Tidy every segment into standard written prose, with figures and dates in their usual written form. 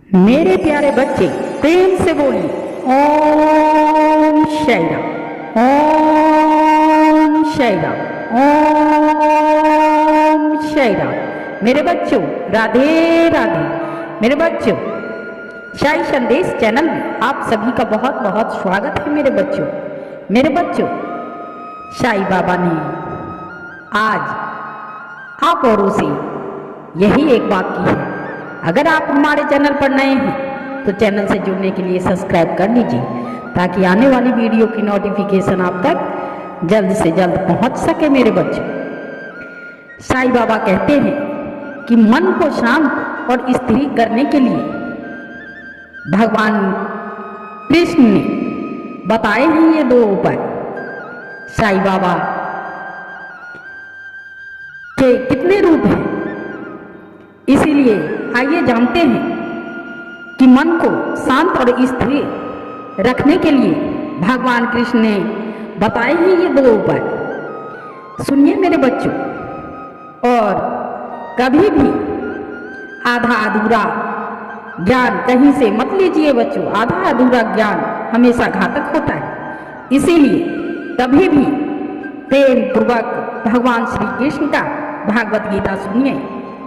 मेरे प्यारे बच्चे प्रेम से बोलिए ओम शाई राम, ओम शाई राम, ओम शाई राम। मेरे बच्चों राधे राधे। मेरे बच्चों शाई संदेश चैनल में आप सभी का बहुत बहुत स्वागत है। मेरे बच्चों साईं बाबा ने आज आप औरों से यही एक बात की है। अगर आप हमारे चैनल पर नए हैं तो चैनल से जुड़ने के लिए सब्सक्राइब कर लीजिए ताकि आने वाली वीडियो की नोटिफिकेशन आप तक जल्द से जल्द पहुंच सके। मेरे बच्चे साईं बाबा कहते हैं कि मन को शांत और स्थिर करने के लिए भगवान कृष्ण ने बताए हैं ये दो उपाय। साईं बाबा के कितने रूप हैं, इसीलिए आइए जानते हैं कि मन को शांत और स्थिर रखने के लिए भगवान कृष्ण ने बताए हैं ये दो उपाय। सुनिए मेरे बच्चों, और कभी भी आधा अधूरा ज्ञान कहीं से मत लीजिए बच्चों। आधा अधूरा ज्ञान हमेशा घातक होता है, इसीलिए कभी भी प्रेम पूर्वक भगवान श्री कृष्ण का भागवत गीता सुनिए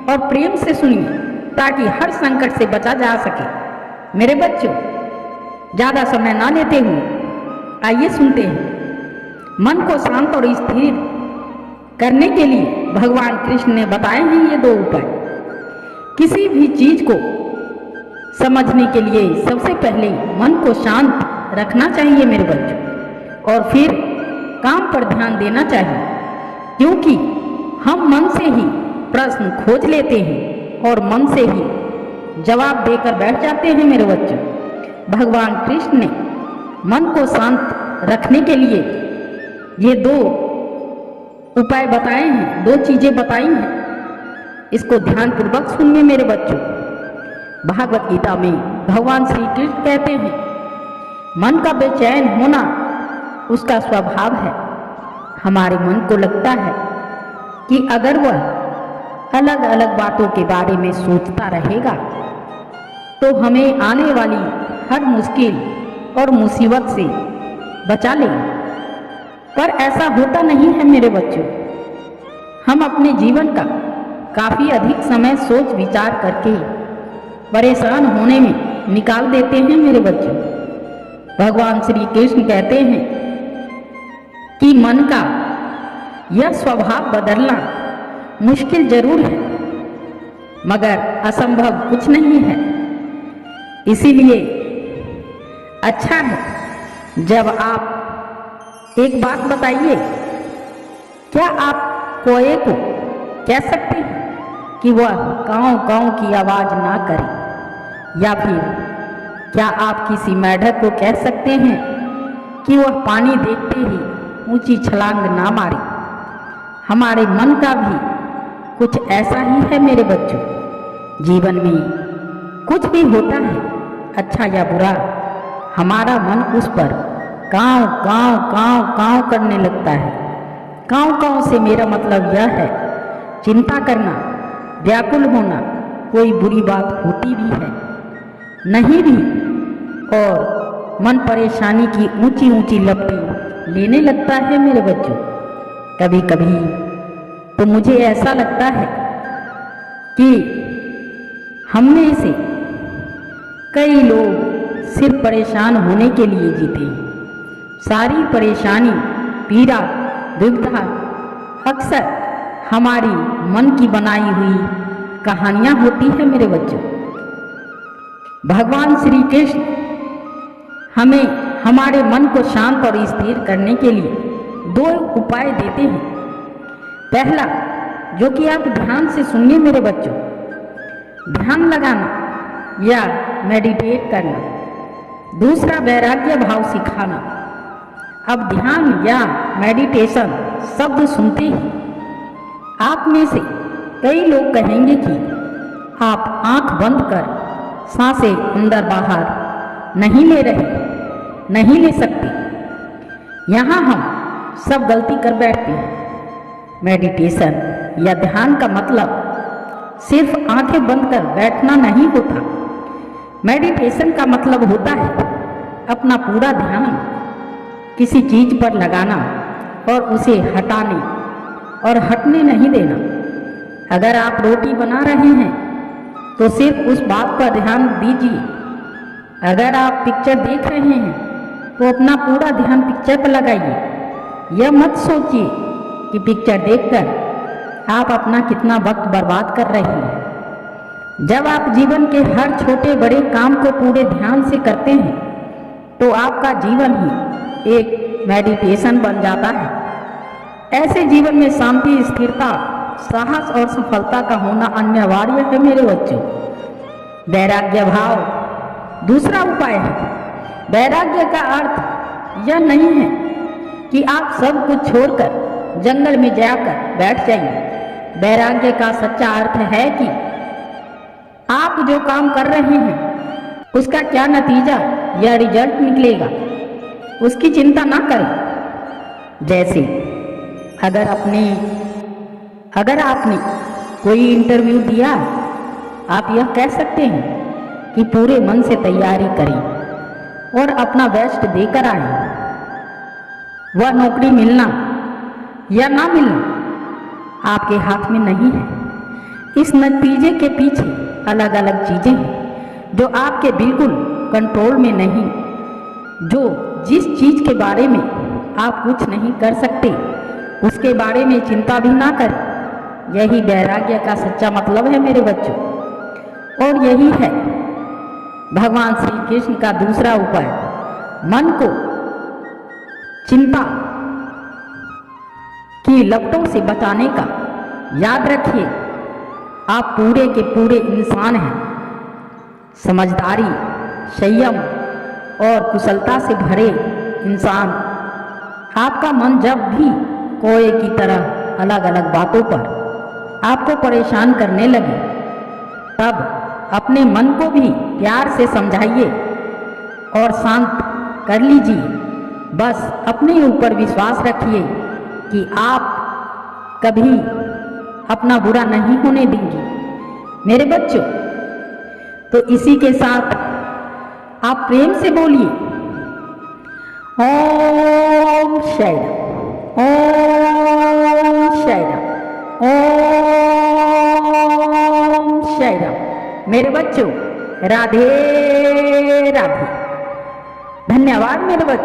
और प्रेम से सुनिए ताकि हर संकट से बचा जा सके। मेरे बच्चों ज़्यादा समय ना लेते हुए आइए सुनते हैं। मन को शांत और स्थिर करने के लिए भगवान कृष्ण ने बताए हैं ये दो उपाय। किसी भी चीज को समझने के लिए सबसे पहले मन को शांत रखना चाहिए मेरे बच्चों, और फिर काम पर ध्यान देना चाहिए, क्योंकि हम मन से ही प्रश्न खोज लेते हैं और मन से ही जवाब देकर बैठ जाते हैं। मेरे बच्चों भगवान कृष्ण ने मन को शांत रखने के लिए ये दो उपाय बताए हैं, दो चीजें बताई हैं। इसको ध्यान पूर्वक सुनिए मेरे बच्चों। भागवत गीता में भगवान श्री कृष्ण कहते हैं मन का बेचैन होना उसका स्वभाव है। हमारे मन को लगता है कि अगर वह अलग अलग बातों के बारे में सोचता रहेगा तो हमें आने वाली हर मुश्किल और मुसीबत से बचा लेगा, पर ऐसा होता नहीं है मेरे बच्चों। हम अपने जीवन का काफ़ी अधिक समय सोच विचार करके परेशान होने में निकाल देते हैं मेरे बच्चों। भगवान श्री कृष्ण कहते हैं कि मन का यह स्वभाव बदलना मुश्किल जरूर है, मगर असंभव कुछ नहीं है। इसीलिए अच्छा है जब आप एक बात बताइए, क्या आप कोए को कह सकते हैं कि वह काँव काँव की आवाज ना करे, या फिर क्या आप किसी मेढक को कह सकते हैं कि वह पानी देखते ही ऊंची छलांग ना मारे। हमारे मन का भी कुछ ऐसा ही है मेरे बच्चों। जीवन में कुछ भी होता है अच्छा या बुरा, हमारा मन उस पर काँव काँव काँव काँव करने लगता है। काँव काँव से मेरा मतलब यह है चिंता करना, व्याकुल होना। कोई बुरी बात होती भी है नहीं भी, और मन परेशानी की ऊंची ऊंची लपटें लेने लगता है मेरे बच्चों। कभी कभी तो मुझे ऐसा लगता है कि हम में से कई लोग सिर्फ परेशान होने के लिए जीते हैं। सारी परेशानी, पीड़ा, दुविधा अक्सर हमारी मन की बनाई हुई कहानियां होती है मेरे बच्चों। भगवान श्री कृष्ण हमें हमारे मन को शांत और स्थिर करने के लिए दो उपाय देते हैं। पहला, जो कि आप ध्यान से सुनिए मेरे बच्चों, ध्यान लगाना या मेडिटेट करना। दूसरा, वैराग्य भाव सिखाना। अब ध्यान या मेडिटेशन शब्द सुनते ही आप में से कई लोग कहेंगे कि आप आंख बंद कर सांसें अंदर बाहर नहीं ले रहे, नहीं ले सकते। यहाँ हम सब गलती कर बैठते हैं। मेडिटेशन या ध्यान का मतलब सिर्फ आंखें बंद कर बैठना नहीं होता। मेडिटेशन का मतलब होता है अपना पूरा ध्यान किसी चीज पर लगाना और उसे हटाने और हटने नहीं देना। अगर आप रोटी बना रहे हैं तो सिर्फ उस बात पर ध्यान दीजिए। अगर आप पिक्चर देख रहे हैं तो अपना पूरा ध्यान पिक्चर पर लगाइए। यह मत सोचिए कि पिक्चर देखकर आप अपना कितना वक्त बर्बाद कर रहे हैं। जब आप जीवन के हर छोटे बड़े काम को पूरे ध्यान से करते हैं तो आपका जीवन ही एक मेडिटेशन बन जाता है। ऐसे जीवन में शांति, स्थिरता, साहस और सफलता का होना अनिवार्य है मेरे बच्चों। वैराग्य भाव दूसरा उपाय है। वैराग्य का अर्थ यह नहीं है कि आप सब कुछ छोड़कर जंगल में जाकर बैठ जाइए। वैराग्य का सच्चा अर्थ है कि आप जो काम कर रहे हैं उसका क्या नतीजा या रिजल्ट निकलेगा उसकी चिंता ना करें। जैसे अगर आपने कोई इंटरव्यू दिया, आप यह कह सकते हैं कि पूरे मन से तैयारी करें और अपना बेस्ट देकर आए। वह नौकरी मिलना या ना मिलना आपके हाथ में नहीं है। इस नतीजे के पीछे अलग अलग चीजें हैं जो आपके बिल्कुल कंट्रोल में नहीं। जिस चीज के बारे में आप कुछ नहीं कर सकते उसके बारे में चिंता भी ना करें। यही वैराग्य का सच्चा मतलब है मेरे बच्चों। और यही है भगवान श्री कृष्ण का दूसरा उपाय, मन को चिंता की लपटों से बचाने का। याद रखिए, आप पूरे के पूरे इंसान हैं। समझदारी, संयम और कुशलता से भरे इंसान। आपका मन जब भी कोए की तरह अलग अलग बातों पर आपको परेशान करने लगे तब अपने मन को भी प्यार से समझाइए और शांत कर लीजिए। बस अपने ऊपर विश्वास रखिए कि आप कभी अपना बुरा नहीं होने देंगे मेरे बच्चों। तो इसी के साथ आप प्रेम से बोलिए ओम शाई राम, ओम शाई राम, ओम शाई राम। मेरे बच्चों, राधे राधे। धन्यवाद मेरे बच्चों।